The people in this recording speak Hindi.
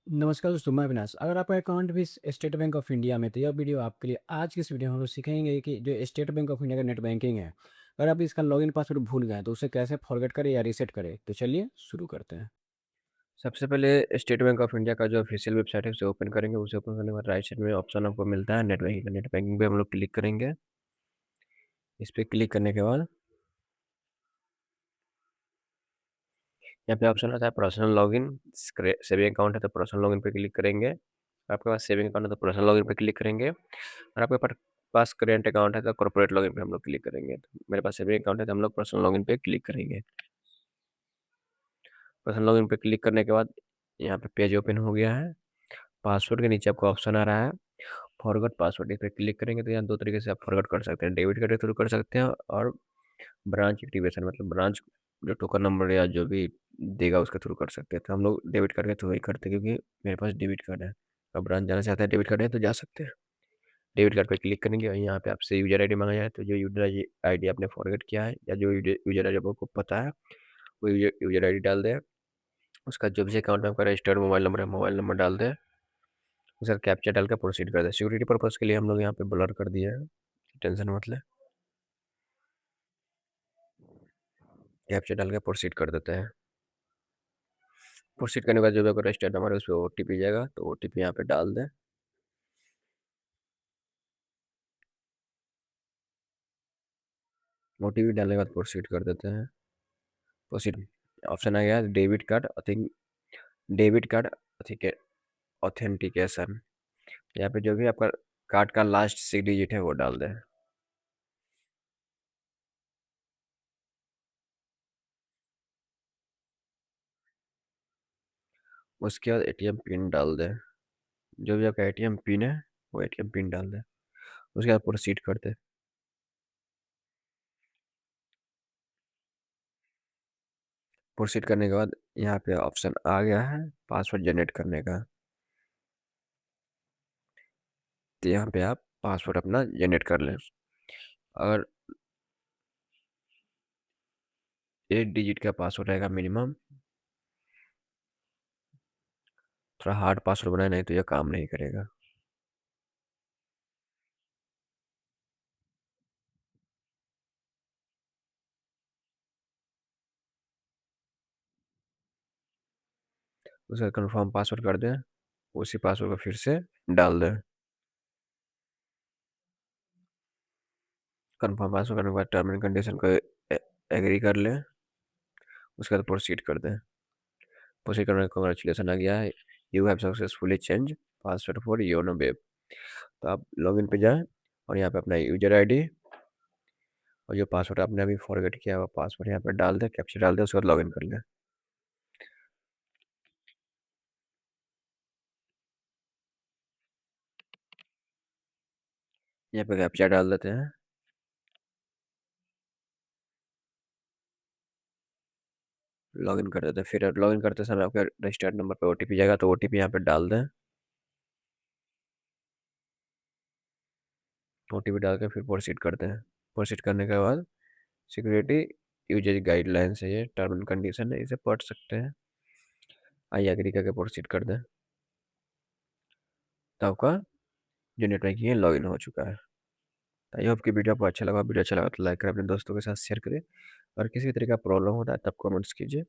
नमस्कार दोस्तों, मैं अविनाश। अगर आपका अकाउंट भी स्टेट बैंक ऑफ इंडिया में, तो यह वीडियो आपके लिए। आज की इस वीडियो में हम लोग सीखेंगे कि जो स्टेट बैंक ऑफ इंडिया का नेट बैंकिंग है, अगर आप इसका लॉगिन पासवर्ड भूल गए हैं तो उसे कैसे फॉरगेट करें या रीसेट करें। तो चलिए शुरू करते हैं। सबसे पहले स्टेट बैंक ऑफ इंडिया का जो ऑफिशियल वेबसाइट है उसे ओपन करेंगे। उसे ओपन करने के बाद राइट साइड में ऑप्शन आपको मिलता है नेट बैंकिंग। नेट बैंकिंग पे हम लोग क्लिक करेंगे। इस पे क्लिक करने के बाद यहाँ पे ऑप्शन आता है पर्सनल लॉगिन। सेविंग अकाउंट है तो पर्सनल लॉगिन पे क्लिक करेंगे। आपके पास सेविंग अकाउंट है तो पर्सनल लॉगिन पे क्लिक करेंगे। और आपके पास करेंट अकाउंट है तो कॉर्पोरेट लॉगिन पे हम लोग क्लिक करेंगे। तो मेरे पास सेविंग अकाउंट है तो हम लोग पर्सनल लॉगिन पे क्लिक करेंगे। पर्सनल लॉगिन पे क्लिक करने के बाद यहाँ पे पेज ओपन हो गया है। पासवर्ड के नीचे आपको ऑप्शन आ रहा है फॉरगॉट पासवर्ड। इस पर क्लिक करेंगे तो यहाँ दो तरीके से आप फॉरगॉट कर सकते हैं। डेबिट कार्ड के थ्रू कर सकते हैं और ब्रांच एक्टिवेशन मतलब ब्रांच जो टोकन नंबर या जो भी देगा उसके थ्रू कर सकते हैं। तो हम लोग डेबिट कार्ड के थ्रू ही करते हैं क्योंकि मेरे पास डेबिट कार्ड है। और ब्रांच जाना चाहते हैं डेबिट कार्ड है तो जा सकते हैं। डेबिट कार्ड पे क्लिक करेंगे और यहाँ पे आपसे यूजर आईडी मांगा जाए तो जो यूजर आईडी आपने फॉरगेट किया है या जो यूजर आईडी आपको पता है वो यूजर आईडी डाल दें। उसका जो भी अकाउंट में आपका रजिस्टर्ड मोबाइल नंबर है मोबाइल नंबर डाल दें। उसका कैप्चा डाल के प्रोसीड कर दें। सिक्योरिटी पर्पज़ के लिए हम लोग यहाँ पे ब्लर कर दिया है, टेंशन मत ले। कैप्चा डाल के प्रोसीड कर देते हैं। प्रोसीड करने के बाद जो भी आपका रजिस्टर्ड नंबर है उस पर ओटीपी जाएगा तो ओटीपी यहाँ पे डाल दें। ओटीपी डालने के बाद प्रोसीड कर देते हैं। प्रोसीड ऑप्शन आ गया है debit card debit card authentication. यहाँ पे जो भी आपका कार्ड का लास्ट 6 डिजिट है वो डाल दें। उसके बाद एटीएम पिन डाल दें। जो भी आपका एटीएम पिन है वो एटीएम पिन डाल दें। उसके बाद प्रोसीड कर दें। प्रोसीड करने के बाद यहाँ पे ऑप्शन आ गया है पासवर्ड जनरेट करने का। तो यहाँ पे आप पासवर्ड अपना जनरेट कर लें। अगर 8 डिजिट का पासवर्ड रहेगा मिनिमम। थोड़ा हार्ड पासवर्ड बनाए नहीं तो यह काम नहीं करेगा। उसका कंफर्म पासवर्ड कर दें। उसी पासवर्ड को फिर से डाल दें। कंफर्म पासवर्ड करने के बाद टर्म एंड कंडीशन को एग्री कर लें। उसके बाद प्रोसीड कर दें। प्रोसीड करने का कॉन्ग्रेचुलेसन आ गया है, you have successfully change password for YONO web. तो आप लॉगिन पे जाएं और यहाँ पे अपना यूजर आईडी और जो पासवर्ड आपने अभी फॉरगेट किया हुआ पासवर्ड यहाँ पे डाल दें, कैप्चर डाल दें, उसके बाद लॉगिन कर लें। यहाँ पे कैप्चर डाल देते हैं। लॉगिन कर देते हैं। फिर लॉगिन करते समय आपके रजिस्टर्ड नंबर पे ओटीपी जाएगा तो ओटीपी यहाँ पे डाल दें। ओटीपी डाल के फिर प्रोसीड करते हैं। प्रोसीड करने के बाद सिक्योरिटी यूजेज गाइडलाइंस है, ये टर्म एंड कंडीशन है, इसे पढ़ सकते हैं। आई एग्री करके प्रोसीड कर दें तो आपका जो नेट बैंकिंग है लॉगिन हो चुका है। आई होप कि वीडियो आपको अच्छा लगा। वीडियो अच्छा लगा तो लाइक करें, अपने दोस्तों के साथ शेयर करें और किसी भी तरह का प्रॉब्लम होता है तब कमेंट्स कीजिए।